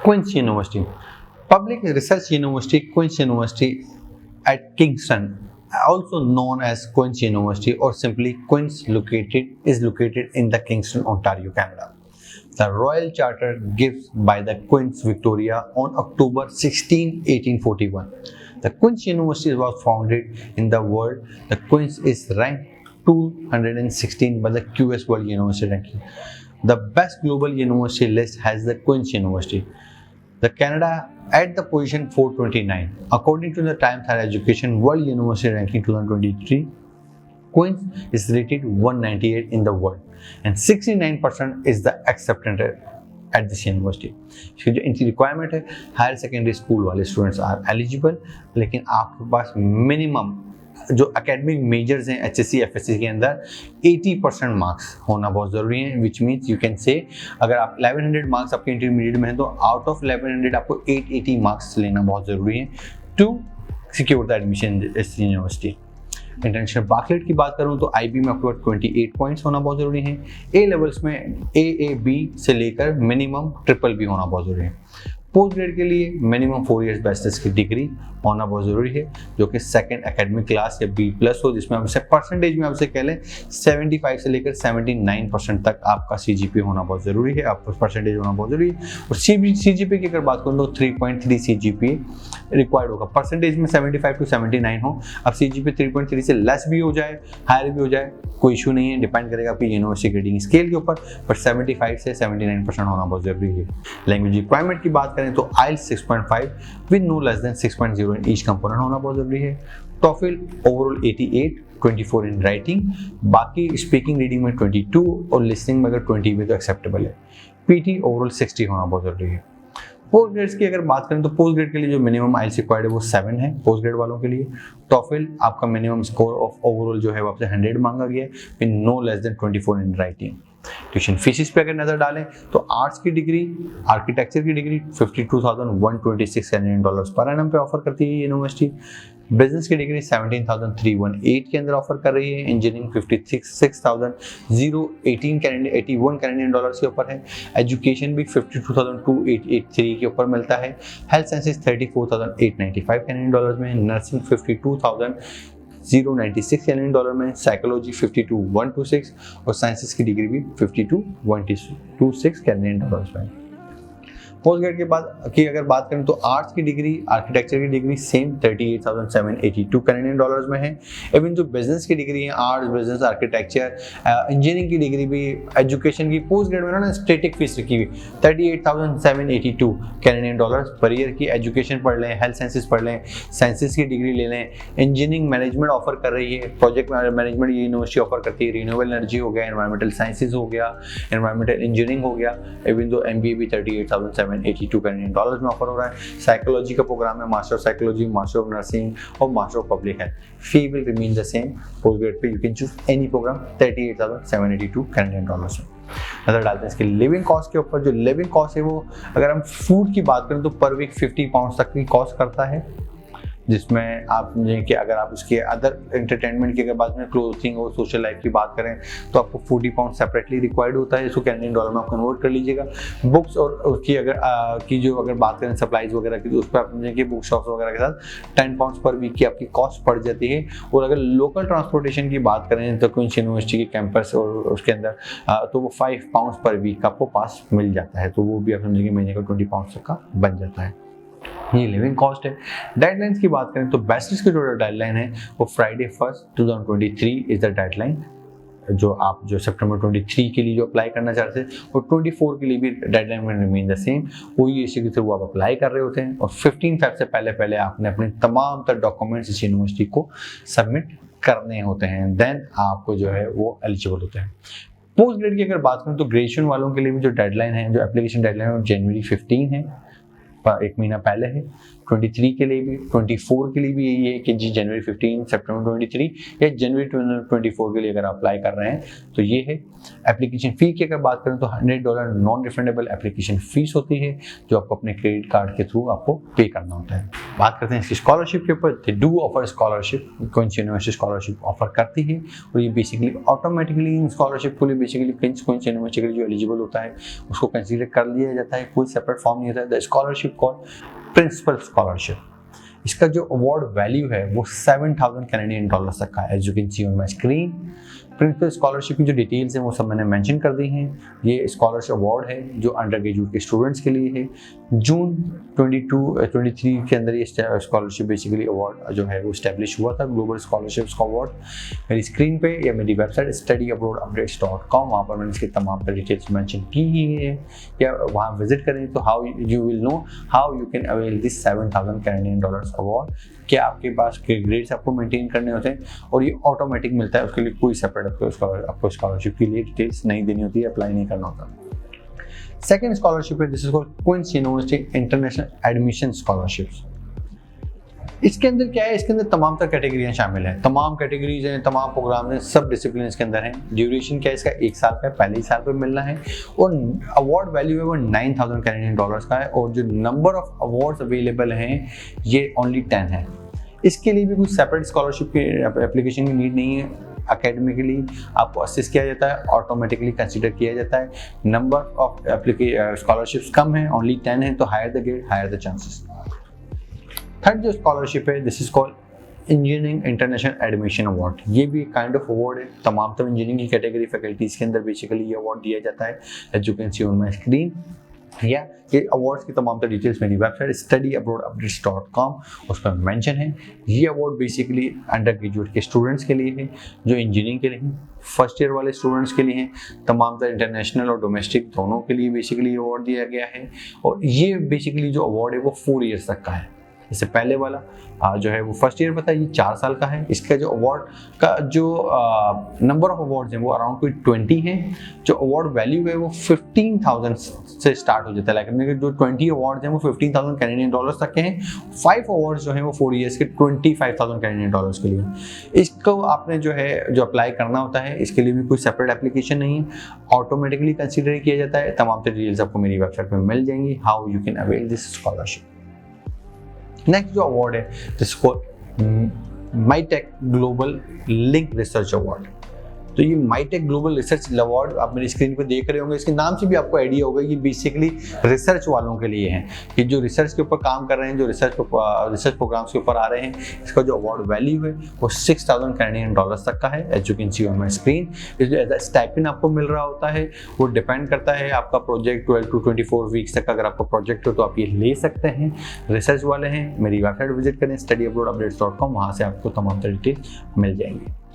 Queen's University. Public Research University, Queen's University at Kingston, also known as Queen's University or simply Queen's is located in the Kingston, Ontario, Canada. The Royal Charter gives by the Queen's Victoria on October 16, 1841. The Queen's University was founded in the world. The Queen's is ranked 216 by the QS World University Ranking. The best global university list has the Queen's University. The Canada at the position 429. According to the Times Higher Education World University Ranking 2023, Queen's is rated 198 in the world and 69% is the acceptance rate at this university. इसकी जो इनकी requirement है, higher secondary school वाले students are eligible, लेकिन आपके पास minimum जो academic measures हैं HSC FSC के अंदर 80% मार्क्स होना बहुत ज़रूरी है, which means you can say अगर आप 1100 मार्क्स आपके इंटरमीडिएट में हैं तो आउट ऑफ 1100 आपको 880 मार्क्स लेना बहुत ज़रूरी है टू सिक्योर द एडमिशन इस यूनिवर्सिटी। इंटरनेशनल बार्कलेट की बात करूं तो IB में आपके पास 28 पॉइंट्स होना बहुत ज़रूरी है। A लेवल्स में AAB से लेकर मिनिमम BBB होना बहुत ज़रूरी है। पोस्ट ग्रेड के लिए मिनिमम 4 इयर्स बैचलर्स की डिग्री होना बहुत ज़रूरी है, जो कि सेकंड एकेडमिक क्लास या B+ हो, जिसमें आपसे परसेंटेज में आपसे कह लें 75 से लेकर 79% तक आपका CGPA होना बहुत ज़रूरी है, आपका परसेंटेज होना बहुत ज़रूरी है। और CGPA की अगर बात करूँ तो 3.3 CGPA रिक्वायर्ड होगा। परसेंटेज में 75 to 79 हो। अब CGPA 3.3 से लेस भी हो जाए, हायर भी हो जाए, कोई इशू नहीं है, डिपेंड करेगा आपकी यूनिवर्सिटी ग्रेडिंग स्केल के ऊपर, पर 75 से 79% होना बहुत ज़रूरी है। लैंग्वेज रिक्वायरमेंट की बात करें तो IELTS 6.5 with no less than 6.0 in each component होना बहुत ज़रूरी है। TOEFL ओवरऑल 88, 24 इन राइटिंग, बाकी स्पीकिंग रीडिंग में 22 और लिसनिंग में अगर 20 भी तो एक्सेप्टेबल है। PT ओवरऑल 60 होना बहुत ज़रूरी है। पोस्ट ग्रेड्स की अगर बात करें तो पोस्ट ग्रेड के लिए जो मिनिमम IELTS रिक्वायर्ड है वो 7 है पोस्ट ग्रेड वालों के लिए। TOEFL आपका मिनिमम स्कोर ऑफ ओवरऑल जो है वो आपसे 100 मांगा गया है, with no less than 24 in writing. Tuition fees पे अगर नजर डालें तो आर्ट्स की डिग्री, आर्किटेक्चर की degree 52,126 Canadian dollars per annum पे ऑफर करती है यूनिवर्सिटी। बिजनेस की डिग्री 17,318 के अंदर ऑफर कर रही है। इंजीनियरिंग 56,018 कैनेडियन डॉलर्स के ऊपर है। एजुकेशन भी 52,2883 के ऊपर मिलता है। हेल्थ साइंसेज 34,895 कैनेडियन डॉलर्स में, नर्सिंग 52,096 कैनेडियन डॉलर में, साइकोलॉजी 52,126 और साइंसेस की डिग्री भी 52,126 कैनेडियन डॉलर्स में। पोस्ट ग्रेड के बाद की अगर बात करें तो आर्ट्स की डिग्री, आर्किटेक्चर की डिग्री सेम 38,782 कैनेडियन डॉलर्स में है। इवन जो बिजनेस की डिग्री है, आर्ट्स, बिजनेस, आर्किटेक्चर, इंजीनियरिंग की डिग्री भी, एजुकेशन की पोस्ट ग्रेड में ना स्टेटिक फीस रखी हुई 38,782 कैनेडियन डॉलर्स पर ईयर की। एजुकेशन पढ़ लें, हेल्थ साइंसेस पढ़ लें, साइंसेस की डिग्री ले लें, इंजीनियरिंग मैनेजमेंट ऑफर कर रही है, प्रोजेक्ट मैनेजमेंट ये यूनिवर्सिटी ऑफर करती है, रिन्यूएबल एनर्जी हो गया, एनवायरमेंटल साइंसेज हो गया, एनवायरमेंटल इंजीनियरिंग हो गया। इवन जो MBA भी 38,782 कैनेडियन डॉलर्स में ऑफर हो रहा है। साइकोलॉजी का प्रोग्राम है, master of psychology, master of nursing और master of public health. Fee will remain the same. Post grad पे you can choose any program 38,782 Canadian dollars में। नजर डालते हैं इसके लिविंग कॉस्ट के ऊपर। जो लिविंग कॉस्ट है वो अगर हम फूड की बात करें तो पर वीक 50 पाउंड तक की कॉस्ट करता है, जिसमें आप समझें कि अगर आप उसके अदर एंटरटेनमेंट की अगर बात करें, क्लोथिंग और सोशल लाइफ की बात करें तो आपको 40 पाउंड सेपरेटली रिक्वायर्ड होता है। इसको कैनेडियन डॉलर में आप कन्वर्ट कर लीजिएगा। बुक्स और उसकी अगर अगर बात करें सप्लाईज वगैरह की तो उस पर आप समझें कि बुक शॉप्स वगैरह के साथ 10 पाउंड पर वीक की आपकी कॉस्ट पड़ जाती है। और अगर लोकल ट्रांसपोर्टेशन की बात करें तो क्वींस यूनिवर्सिटी के कैंपस और उसके अंदर तो वो 5 पाउंड पर वीक का आपको पास मिल जाता है, तो वो भी आप समझेंगे महीने का 20 पाउंड तक का बन जाता है। ये लिविंग कॉस्ट है। डेडलाइंस की बात करें तो बैचलर्स की जो डेडलाइन है वो फ्राइडे 1 2023 इज द डेडलाइन। जो आप जो सितंबर 23 के लिए जो अप्लाई करना चाहते हैं और 24 के लिए भी डेडलाइन में रिमेन द सेम। OEAC के थ्रू आप अप्लाई कर रहे होते हैं और 15 फेब से पहले आपने अपने तमाम तर डॉक्यूमेंट्स इस यूनिवर्सिटी को सबमिट करने होते हैं, देन आपको जो है वो एलिजिबल होते हैं। पोस्ट ग्रेड की अगर बात करें तो ग्रेजुएशन वालों के लिए भी जो डेडलाइन है, जो एप्लीकेशन डेडलाइन है वो जनवरी 15 है, एक महीना पहले है। 23 के लिए भी, 24 के लिए भी यही है कि जी जनवरी 15, सितंबर 23 या जनवरी 24 के लिए अगर अप्लाई कर रहे हैं तो ये है। एप्लीकेशन फ़ी की अगर बात करें तो $100 नॉन रिफंडेबल एप्लीकेशन फ़ीस होती है जो आपको अपने क्रेडिट कार्ड के थ्रू आपको पे करना होता है। बात करते हैं इसकी स्कॉलरशिप के ऊपर। They do offer scholarship, Queen's University scholarship offer करती है और ये बेसिकली ऑटोमेटिकली इन स्कॉलरशिप के लिए बेसिकली क्वींस यूनिवर्सिटी के लिए जो एलिजिबल होता है उसको कंसीडर कर लिया जाता है, कोई सेपरेट फॉर्म नहीं होता है। The scholarship called principal scholarship. इसका जो अवार्ड वैल्यू है वो 7,000 कैनेडियन डॉलर्स तक का है, as you can see on my screen. Principal scholarship की जो डिटेल्स हैं वो सब मैंने मेंशन कर दी हैं। ये स्कॉलरशिप अवार्ड है जो अंडर ग्रेजुएट के स्टूडेंट्स के लिए है। जून 23 के अंदर ये स्कॉलरशिप बेसिकली अवार्ड जो है वो इस्टेब्लिश हुआ था, ग्लोबल स्कॉलरशिप का अवार्ड। मेरी स्क्रीन पे या मेरी वेबसाइट studyabroadupdates.com, वहाँ पर मैंने इसकी तमाम डिटेल्स मेंशन की ही है, या वहाँ विजिट करें तो how you will know how you can avail this 7,000 Canadian dollars award. क्या आपके पास के ग्रेड्स आपको मेंटेन करने होते हैं और ये ऑटोमेटिक मिलता है, उसके लिए कोई सेपरेट आपको स्कॉलरशिप के लिए डिटेल्स नहीं देनी होती है, अप्लाई नहीं करना होता। सेकेंड स्कॉलरशिप है, this is called Queen's University international admission scholarships. इसके अंदर क्या है, इसके अंदर तमाम तरह कैटेगरियाँ शामिल हैं, तमाम कैटेगरीज हैं, तमाम प्रोग्राम हैं, सब डिसिप्लिन के अंदर हैं। ड्यूरेशन क्या है इसका, 1 साल का है, पहले ही साल पर मिलना है और अवार्ड वैल्यू है वो 9,000 कैनेडियन डॉलर्स का है और जो नंबर ऑफ अवार्ड्स अवेलेबल हैं ये ओनली 10 है। इसके लिए भी कोई सेपरेट स्कॉलरशिप की एप्लीकेशन की नीड नहीं है। अकेडमिकली आपको असिस्ट किया जाता है, ऑटोमेटिकली कंसीडर किया जाता है। नंबर ऑफ स्कॉलरशिप्स कम है, ओनली 10 है, तो higher the grade higher the chances. Third जो स्कॉलरशिप है, this is called engineering international admission award. ये भी एक काइंड ऑफ अवार्ड है, तमाम इंजीनियरिंग की कैटेगरी फैकल्टीज के अंदर बेसिकली ये अवार्ड दिया जाता है, as you can see on my screen. या ये अवार्ड्स की तमाम तरह डिटेल्स मेरी वेबसाइट studyabroadupdates.com उस पर मेंशन है। ये अवार्ड बेसिकली अंडर ग्रेजुएट के स्टूडेंट्स के लिए है, जो इंजीनियरिंग के लिए हैं, फर्स्ट ईयर वाले स्टूडेंट्स के लिए हैं, तमाम तरह इंटरनेशनल और डोमेस्टिक दोनों के लिए बेसिकली अवार्ड दिया गया है। और ये बेसिकली जो अवार्ड है वो 4 ईयर्स तक का है। इससे पहले वाला जो है वो फर्स्ट ईयर बताया, ये 4 साल का है। इसका जो अवार्ड का जो नंबर ऑफ अवार्ड्स हैं वो अराउंड कोई 20 हैं। जो अवार्ड वैल्यू है वो 15,000 से स्टार्ट हो जाता है, लेकिन जो 20 अवार्ड्स हैं वो 15,000 कैनेडियन डॉलर्स तक के हैं। 5 अवार्ड्स जो हैं वो 4 ईयर्स के 25,000 कैनेडियन डॉलर्स के लिए। इसको आपने जो है जो अप्लाई करना होता है, इसके लिए भी कोई सेपरेट एप्लीकेशन नहीं है, ऑटोमेटिकली कंसीडर किया जाता है। तमाम डिटेल्स आपको मेरी वेबसाइट पर मिल जाएंगी, how you can avail this scholarship. Next जो अवार्ड है जिसको माईटेक ग्लोबल लिंक रिसर्च अवार्ड। तो ये माईटेक ग्लोबल रिसर्च अवार्ड आप मेरी स्क्रीन पे देख रहे होंगे, इसके नाम से भी आपको आइडिया होगा, ये बेसिकली रिसर्च वालों के लिए है कि जो रिसर्च के ऊपर काम कर रहे हैं, जो रिसर्च प्रोग्राम्स के ऊपर आ रहे हैं। इसका जो अवार्ड वैल्यू है वो 6,000 कैनेडियन डॉलर्स तक का है, as you can see on my screen. As a stipend आपको मिल रहा होता है, वो डिपेंड करता है आपका प्रोजेक्ट 12 to 24 वीक्स तक अगर आपका प्रोजेक्ट हो तो आप ये ले सकते हैं। रिसर्च वाले हैं, मेरी वेबसाइट विजिट करें studyabroadupdates.com, वहाँ से आपको तमाम डिटेल मिल जाएंगे।